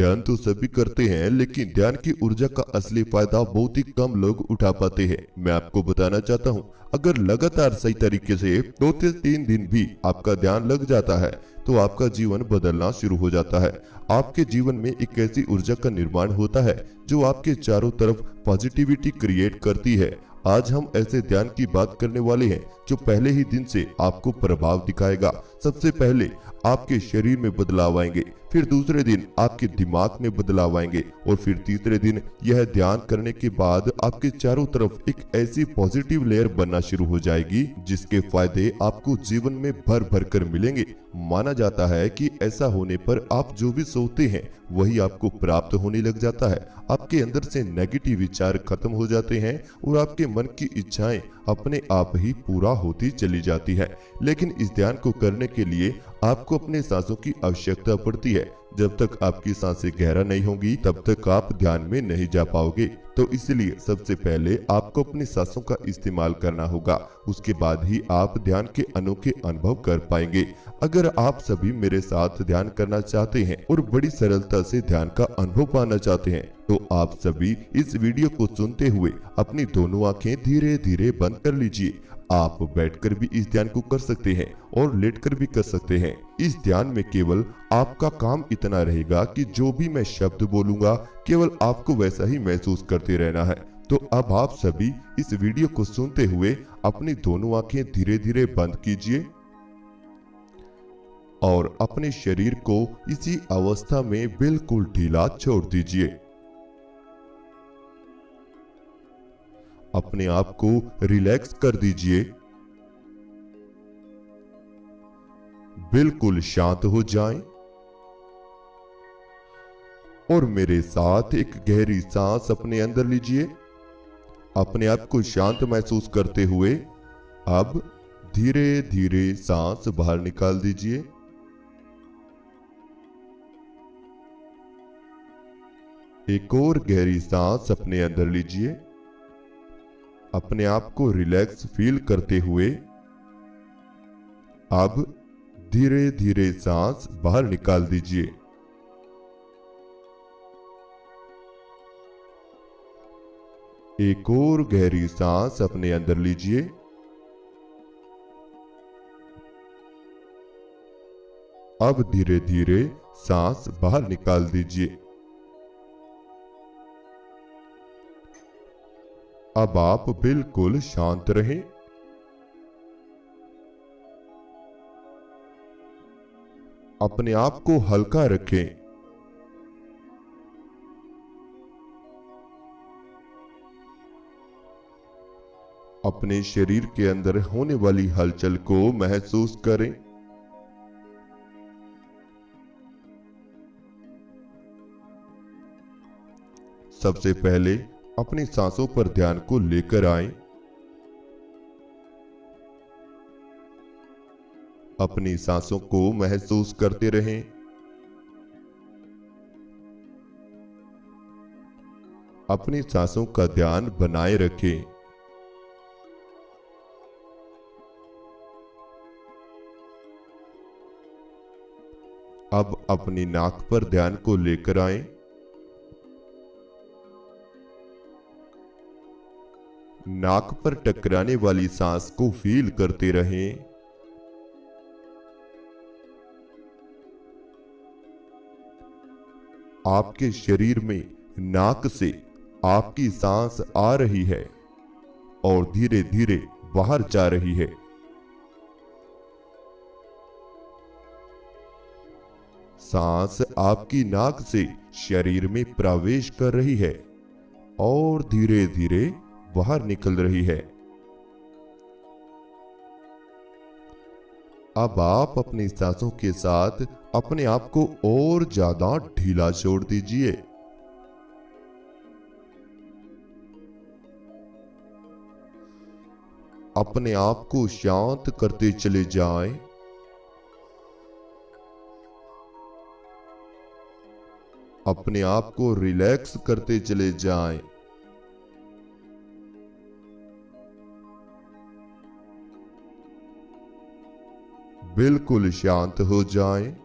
ध्यान तो सभी करते हैं, लेकिन ध्यान की ऊर्जा का असली फायदा बहुत ही कम लोग उठा पाते हैं। मैं आपको बताना चाहता हूँ, अगर लगातार सही तरीके से 2 से 3 दिन भी आपका ध्यान लग जाता है तो आपका जीवन बदलना शुरू हो जाता है। आपके जीवन में एक ऐसी ऊर्जा का निर्माण होता है जो आपके चारों तरफ पॉजिटिविटी क्रिएट करती है। आज हम ऐसे ध्यान की बात करने वाले हैं जो पहले ही दिन से आपको प्रभाव दिखाएगा। सबसे पहले आपके शरीर में बदलाव आएंगे, फिर दूसरे दिन आपके दिमाग में बदलाव आएंगे और फिर तीसरे दिन यह ध्यान करने के बाद आपके चारों तरफ एक ऐसी पॉजिटिव लेयर बनना शुरू हो जाएगी जिसके फायदे आपको जीवन में भर भर कर मिलेंगे। माना जाता है कि ऐसा होने पर आप जो भी सोचते हैं वही आपको प्राप्त होने लग जाता है। आपके अंदर से नेगेटिव विचार खत्म हो जाते हैं और आपके मन की इच्छाएं अपने आप ही पूरा होती चली जाती है। लेकिन इस ध्यान को करने के लिए आपको अपने सांसों की आवश्यकता पड़ती है। जब तक आपकी सांसें गहरा नहीं होंगी तब तक आप ध्यान में नहीं जा पाओगे। तो इसलिए सबसे पहले आपको अपनी सांसों का इस्तेमाल करना होगा, उसके बाद ही आप ध्यान के अनोखे अनुभव कर पाएंगे। अगर आप सभी मेरे साथ ध्यान करना चाहते हैं और बड़ी सरलता से ध्यान का अनुभव पाना चाहते हैं तो आप सभी इस वीडियो को सुनते हुए अपनी दोनों आंखें धीरे धीरे बंद कर लीजिए। आप बैठकर भी इस ध्यान को कर सकते हैं और लेटकर भी कर सकते हैं। इस ध्यान में केवल आपका काम इतना रहेगा कि जो भी मैं शब्द बोलूंगा केवल आपको वैसा ही महसूस करते रहना है। तो अब आप सभी इस वीडियो को सुनते हुए अपनी दोनों आंखें धीरे धीरे बंद कीजिए और अपने शरीर को इसी अवस्था में बिल्कुल ढीला छोड़ दीजिए। अपने आप को रिलैक्स कर दीजिए, बिल्कुल शांत हो जाएं और मेरे साथ एक गहरी सांस अपने अंदर लीजिए। अपने आप को शांत महसूस करते हुए अब धीरे धीरे सांस बाहर निकाल दीजिए। एक और गहरी सांस अपने अंदर लीजिए। अपने आप को रिलैक्स फील करते हुए अब धीरे धीरे सांस बाहर निकाल दीजिए। एक और गहरी सांस अपने अंदर लीजिए। अब धीरे धीरे सांस बाहर निकाल दीजिए। अब आप बिल्कुल शांत रहें। अपने आप को हल्का रखें। अपने शरीर के अंदर होने वाली हलचल को महसूस करें। सबसे पहले अपनी सांसों पर ध्यान को लेकर आएं। अपनी सांसों को महसूस करते रहें। अपनी सांसों का ध्यान बनाए रखें। अब अपनी नाक पर ध्यान को लेकर आएं। नाक पर टकराने वाली सांस को फील करते रहें। आपके शरीर में नाक से आपकी सांस आ रही है और धीरे धीरे बाहर जा रही है। सांस आपकी नाक से शरीर में प्रवेश कर रही है और धीरे धीरे बाहर निकल रही है। अब आप अपनी सांसों के साथ अपने आप को और ज्यादा ढीला छोड़ दीजिए। अपने आप को शांत करते चले जाएं। अपने आप को रिलैक्स करते चले जाएं। बिल्कुल शांत हो जाएं।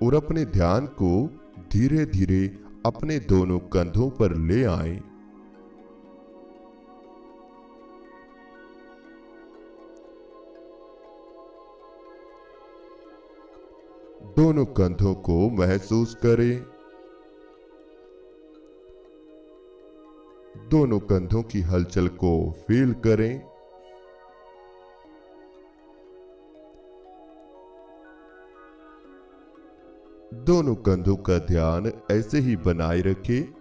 और अपने ध्यान को धीरे धीरे अपने दोनों कंधों पर ले आएं। दोनों कंधों को महसूस करें। दोनों कंधों की हलचल को फील करें। दोनों कंधों का ध्यान ऐसे ही बनाए रखें।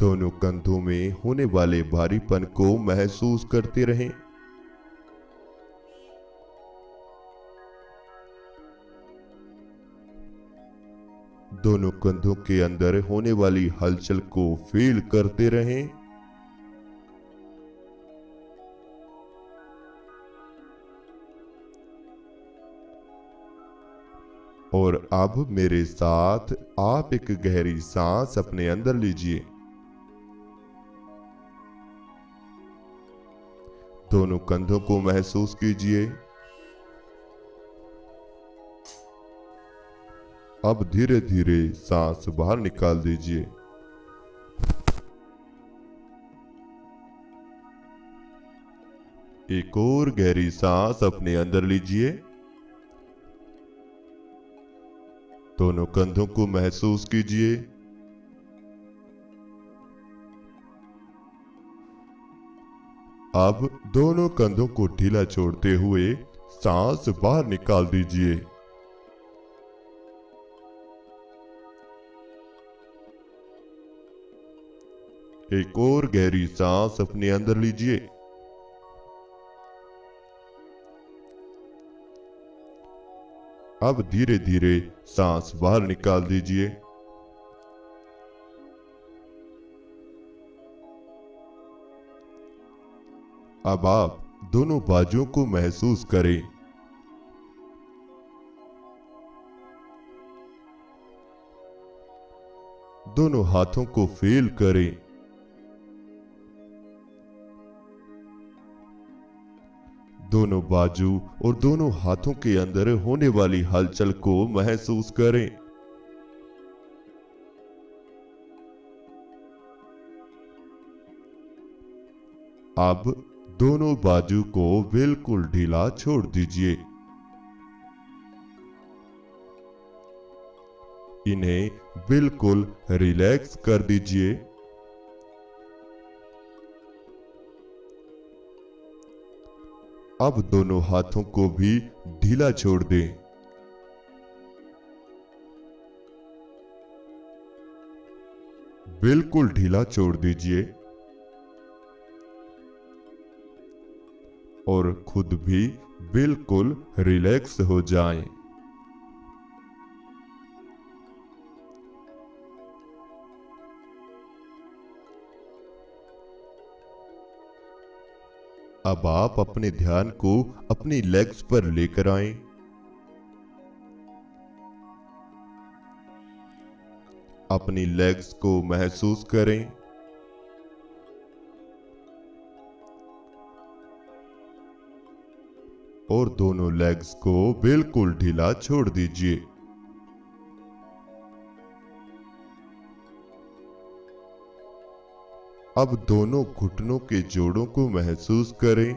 दोनों कंधों में होने वाले भारीपन को महसूस करते रहें। दोनों कंधों के अंदर होने वाली हलचल को फील करते रहें। और अब मेरे साथ आप एक गहरी सांस अपने अंदर लीजिए। दोनों कंधों को महसूस कीजिए। अब धीरे धीरे सांस बाहर निकाल दीजिए। एक और गहरी सांस अपने अंदर लीजिए। दोनों कंधों को महसूस कीजिए। अब दोनों कंधों को ढीला छोड़ते हुए सांस बाहर निकाल दीजिए। एक और गहरी सांस अपने अंदर लीजिए। अब धीरे धीरे सांस बाहर निकाल दीजिए। अब आप दोनों बाजुओं को महसूस करें। दोनों हाथों को फील करें। दोनों बाजू और दोनों हाथों के अंदर होने वाली हलचल को महसूस करें। अब दोनों बाजू को बिल्कुल ढीला छोड़ दीजिए। इन्हें बिल्कुल रिलैक्स कर दीजिए। अब दोनों हाथों को भी ढीला छोड़ दें। बिल्कुल ढीला छोड़ दीजिए और खुद भी बिल्कुल रिलैक्स हो जाएं। अब आप अपने ध्यान को अपनी लेग्स पर लेकर आएं। अपनी लेग्स को महसूस करें। और दोनों लेग्स को बिल्कुल ढीला छोड़ दीजिए। अब दोनों घुटनों के जोड़ों को महसूस करें।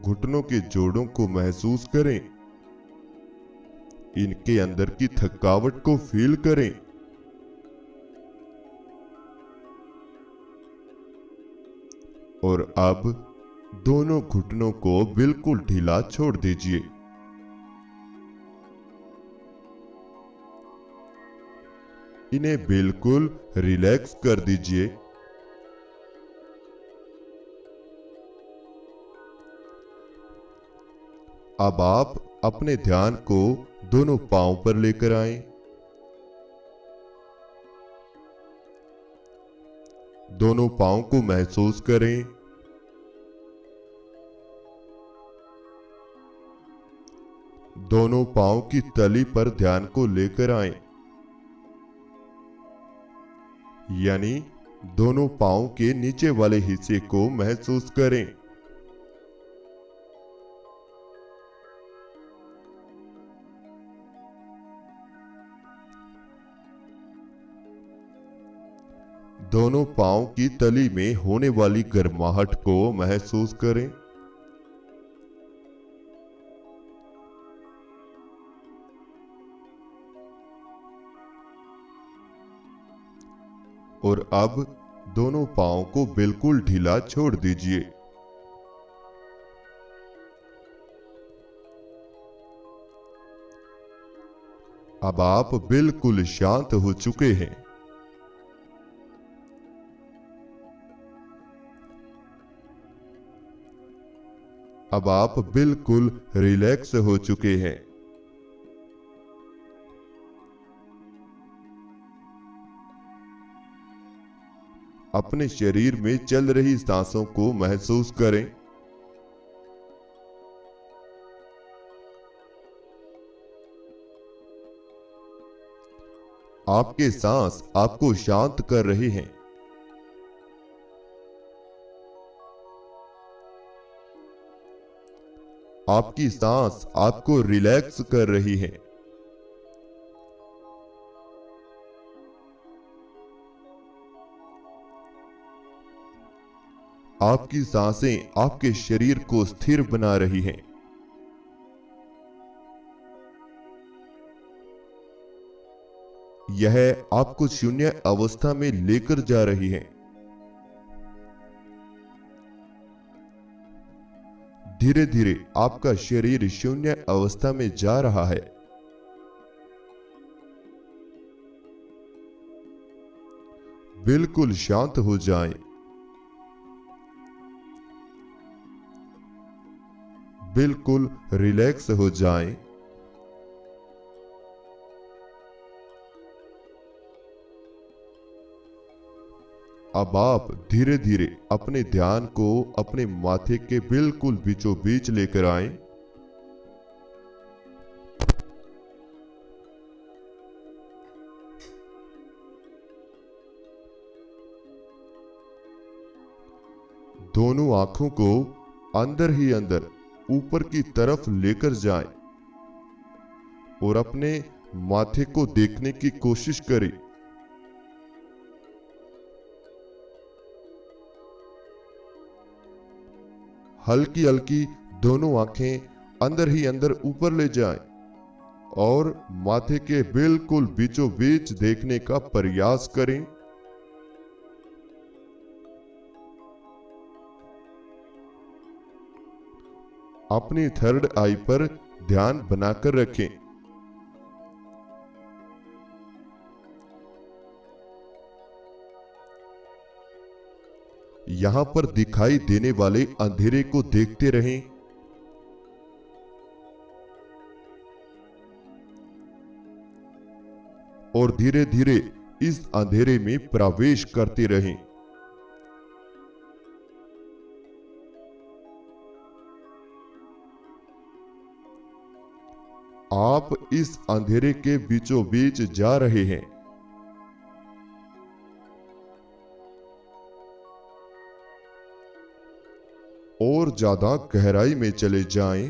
घुटनों के जोड़ों को महसूस करें। इनके अंदर की थकावट को फील करें। और अब दोनों घुटनों को बिल्कुल ढीला छोड़ दीजिए। इन्हें बिल्कुल रिलैक्स कर दीजिए। अब आप अपने ध्यान को दोनों पांव पर लेकर आएं। दोनों पांव को महसूस करें। दोनों पांव की तली पर ध्यान को लेकर आएं। यानी दोनों पांव के नीचे वाले हिस्से को महसूस करें। दोनों पांव की तली में होने वाली गर्माहट को महसूस करें। और अब दोनों पांव को बिल्कुल ढीला छोड़ दीजिए। अब आप बिल्कुल शांत हो चुके हैं। अब आप बिल्कुल रिलैक्स हो चुके हैं। अपने शरीर में चल रही सांसों को महसूस करें। आपके सांस आपको शांत कर रहे हैं। आपकी सांस आपको रिलैक्स कर रही है। आपकी सांसें आपके शरीर को स्थिर बना रही हैं। यह आपको शून्य अवस्था में लेकर जा रही है। धीरे धीरे आपका शरीर शून्य अवस्था में जा रहा है। बिल्कुल शांत हो जाएं। बिल्कुल रिलैक्स हो जाएं। अब आप धीरे धीरे अपने ध्यान को अपने माथे के बिल्कुल बीचों बीच लेकर आएं। दोनों आंखों को अंदर ही अंदर ऊपर की तरफ लेकर जाएं और अपने माथे को देखने की कोशिश करें। हल्की हल्की दोनों आंखें अंदर ही अंदर ऊपर ले जाएं और माथे के बिल्कुल बीचों बीच देखने का प्रयास करें। अपनी थर्ड आई पर ध्यान बनाकर रखें। यहां पर दिखाई देने वाले अंधेरे को देखते रहें। और धीरे धीरे इस अंधेरे में प्रवेश करते रहें। आप इस अंधेरे के बीचों बीच जा रहे हैं। और ज्यादा गहराई में चले जाएं।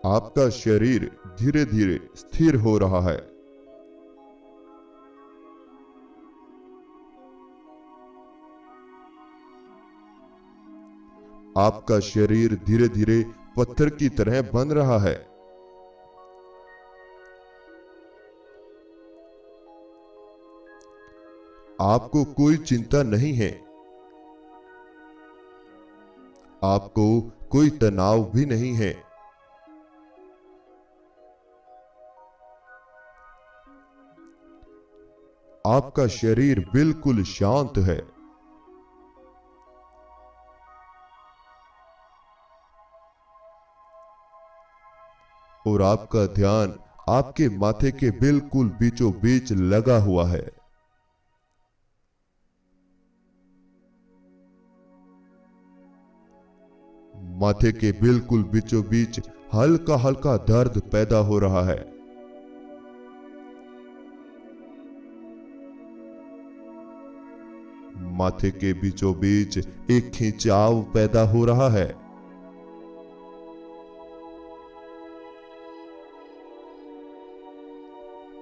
आपका शरीर धीरे धीरे स्थिर हो रहा है। आपका शरीर धीरे धीरे पत्थर की तरह बन रहा है। आपको कोई चिंता नहीं है। आपको कोई तनाव भी नहीं है। आपका शरीर बिल्कुल शांत है। और आपका ध्यान आपके माथे के बिल्कुल बीचों बीच लगा हुआ है। माथे के बिल्कुल बीचों बीच हल्का हल्का दर्द पैदा हो रहा है। माथे के बीचों बीच एक खिंचाव पैदा हो रहा है।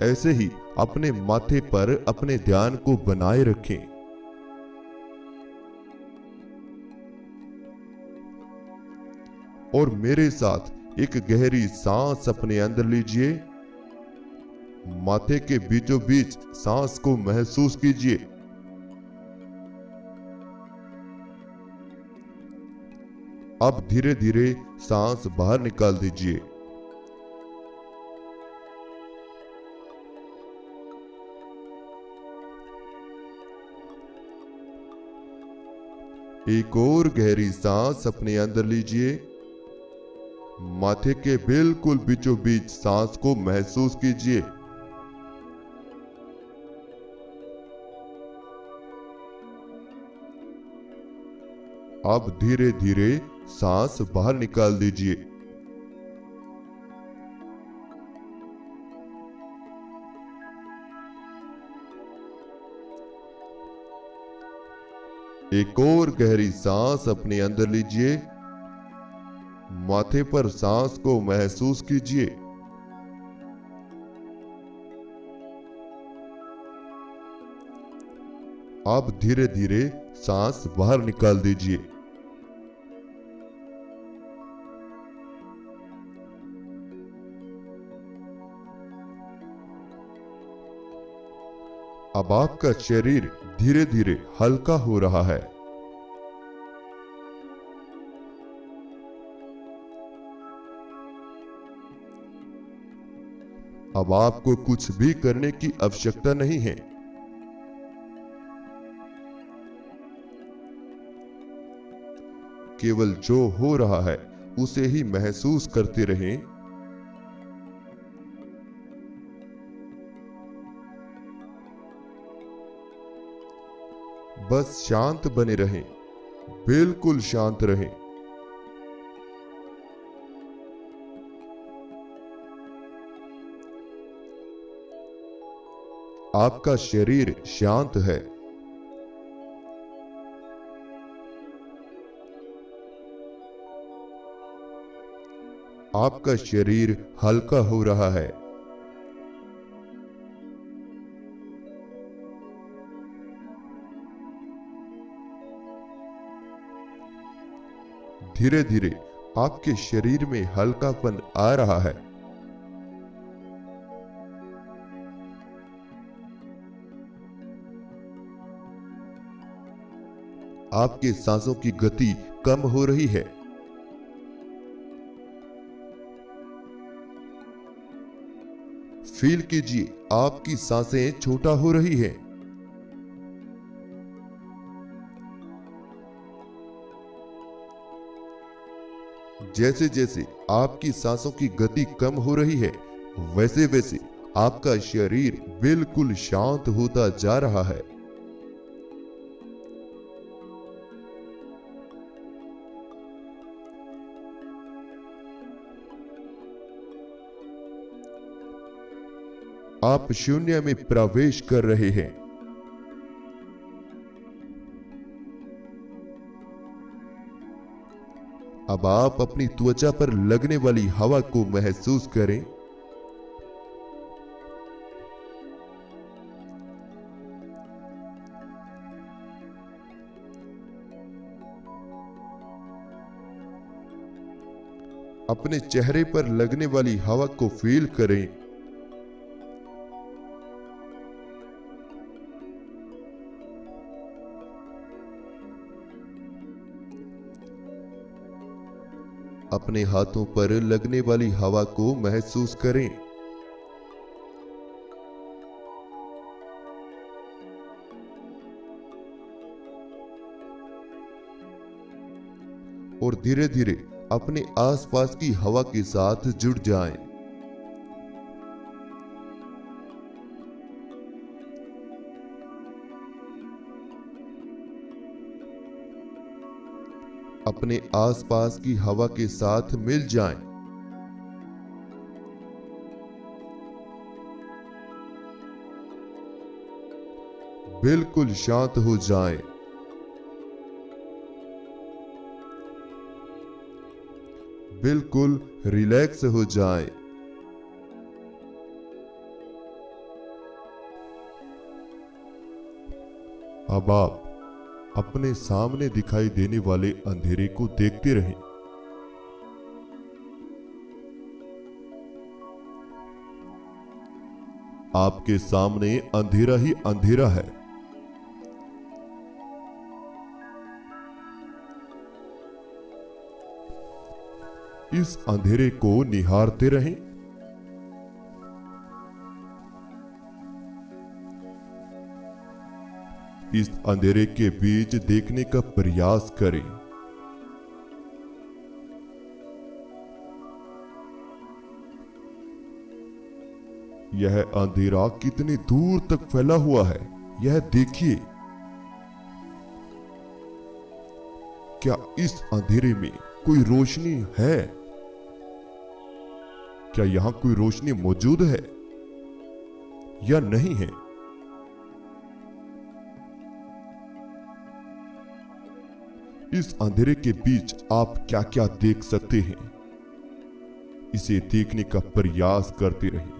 ऐसे ही अपने माथे पर अपने ध्यान को बनाए रखें। और मेरे साथ एक गहरी सांस अपने अंदर लीजिए। माथे के बीचों बीच सांस को महसूस कीजिए। अब धीरे धीरे सांस बाहर निकाल दीजिए। एक और गहरी सांस अपने अंदर लीजिए। माथे के बिल्कुल बीचों बीच सांस को महसूस कीजिए। अब धीरे धीरे सांस बाहर निकाल दीजिए। एक और गहरी सांस अपने अंदर लीजिए। माथे पर सांस को महसूस कीजिए। अब धीरे धीरे सांस बाहर निकाल दीजिए। अब आपका शरीर धीरे धीरे हल्का हो रहा है। अब आपको कुछ भी करने की आवश्यकता नहीं है। केवल जो हो रहा है उसे ही महसूस करते रहें। बस शांत बने रहें, बिल्कुल शांत रहें। आपका शरीर शांत है। आपका शरीर हल्का हो रहा है। धीरे धीरे आपके शरीर में हल्कापन आ रहा है। आपके सांसों की गति कम हो रही है। फील कीजिए आपकी सांसें छोटा हो रही है। जैसे जैसे आपकी सांसों की गति कम हो रही है, वैसे वैसे आपका शरीर बिल्कुल शांत होता जा रहा है। आप शून्य में प्रवेश कर रहे हैं। अब आप अपनी त्वचा पर लगने वाली हवा को महसूस करें। अपने चेहरे पर लगने वाली हवा को फील करें। अपने हाथों पर लगने वाली हवा को महसूस करें। और धीरे धीरे अपने आसपास की हवा के साथ जुड़ जाएं। अपने आसपास की हवा के साथ मिल जाएं। बिल्कुल शांत हो जाएं। बिल्कुल रिलैक्स हो जाएं। अब आप अपने सामने दिखाई देने वाले अंधेरे को देखते रहें। आपके सामने अंधेरा ही अंधेरा है। इस अंधेरे को निहारते रहें। इस अंधेरे के बीच देखने का प्रयास करें। यह अंधेरा कितनी दूर तक फैला हुआ है, यह देखिए। क्या इस अंधेरे में कोई रोशनी है? क्या यहां कोई रोशनी मौजूद है या नहीं है? इस अंधेरे के बीच आप क्या क्या देख सकते हैं, इसे देखने का प्रयास करते रहिए।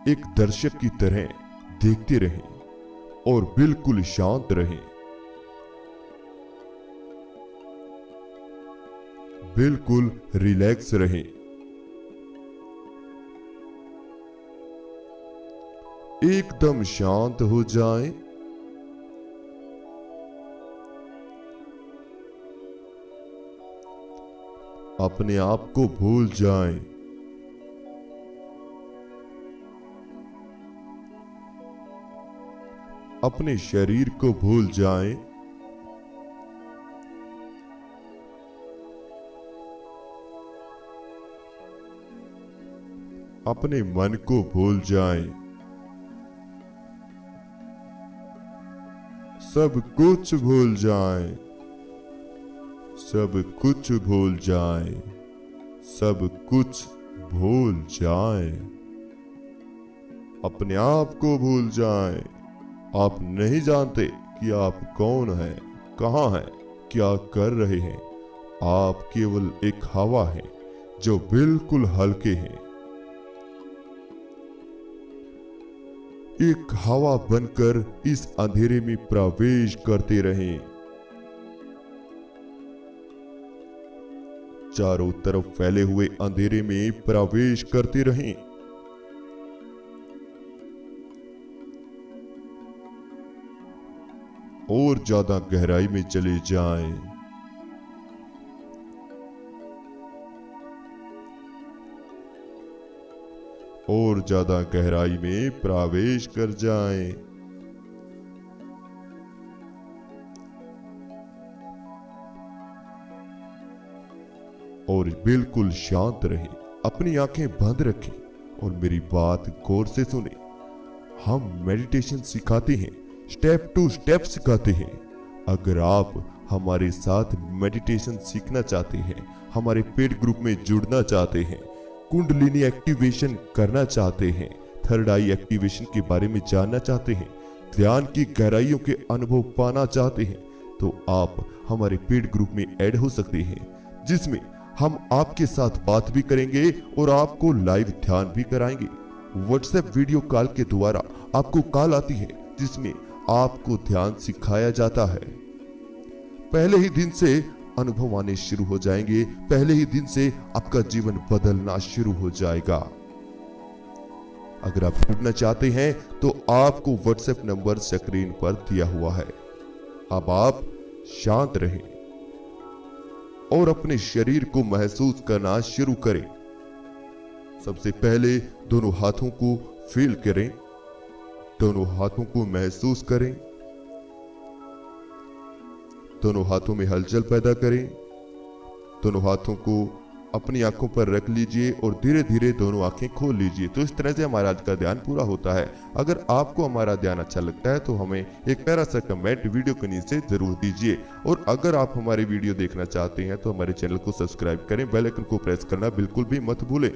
एक दर्शक की तरह देखते रहें और बिल्कुल शांत रहें। बिल्कुल रिलैक्स रहें। एकदम शांत हो जाएं। अपने आप को भूल जाएं। अपने शरीर को भूल जाएं। अपने मन को भूल जाएं। सब कुछ भूल जाएं। सब कुछ भूल जाएं। सब कुछ भूल जाएं। अपने आप को भूल जाएं। आप नहीं जानते कि आप कौन हैं, कहां हैं, क्या कर रहे हैं। आप केवल एक हवा हैं जो बिल्कुल हल्के हैं। एक हवा बनकर इस अंधेरे में प्रवेश करते रहें। चारों तरफ फैले हुए अंधेरे में प्रवेश करते रहें। और ज्यादा गहराई में चले जाएं। और ज्यादा गहराई में प्रवेश कर जाएं। और बिल्कुल शांत रहें। अपनी आंखें बंद रखें और मेरी बात गौर से सुने। हम मेडिटेशन सिखाते हैं, स्टेप टू स्टेप सिखाते हैं। अगर आप हमारे साथ मेडिटेशन सीखना चाहते हैं, हमारे पेड ग्रुप में जुड़ना चाहते हैं, कुंडलिनी एक्टिवेशन करना चाहते हैं, थर्ड आई एक्टिवेशन के बारे में जानना चाहते हैं, ध्यान की गहराइयों के अनुभव पाना चाहते हैं, तो आप हमारे पेड ग्रुप में ऐड हो सकते हैं, जिसमें हम आपके साथ बात भी करेंगे और आपको लाइव ध्यान भी कराएंगे। व्हाट्सएप वीडियो कॉल के द्वारा आपको कॉल आती है जिसमें आपको ध्यान सिखाया जाता है। पहले ही दिन से अनुभव आने शुरू हो जाएंगे। पहले ही दिन से आपका जीवन बदलना शुरू हो जाएगा। अगर आप जुड़ना चाहते हैं तो आपको व्हाट्सएप नंबर स्क्रीन पर दिया हुआ है। अब आप शांत रहें और अपने शरीर को महसूस करना शुरू करें। सबसे पहले दोनों हाथों को फील करें। दोनों हाथों को महसूस करें। दोनों हाथों में हलचल पैदा करें। दोनों हाथों को अपनी आंखों पर रख लीजिए और धीरे धीरे दोनों आंखें खोल लीजिए। तो इस तरह से हमारा आज का ध्यान पूरा होता है। अगर आपको हमारा ध्यान अच्छा लगता है तो हमें एक प्यारा सा कमेंट वीडियो के नीचे जरूर दीजिए। और अगर आप हमारी वीडियो देखना चाहते हैं तो हमारे चैनल को सब्सक्राइब करें, बेल आइकन को प्रेस करना बिल्कुल भी मत भूलें।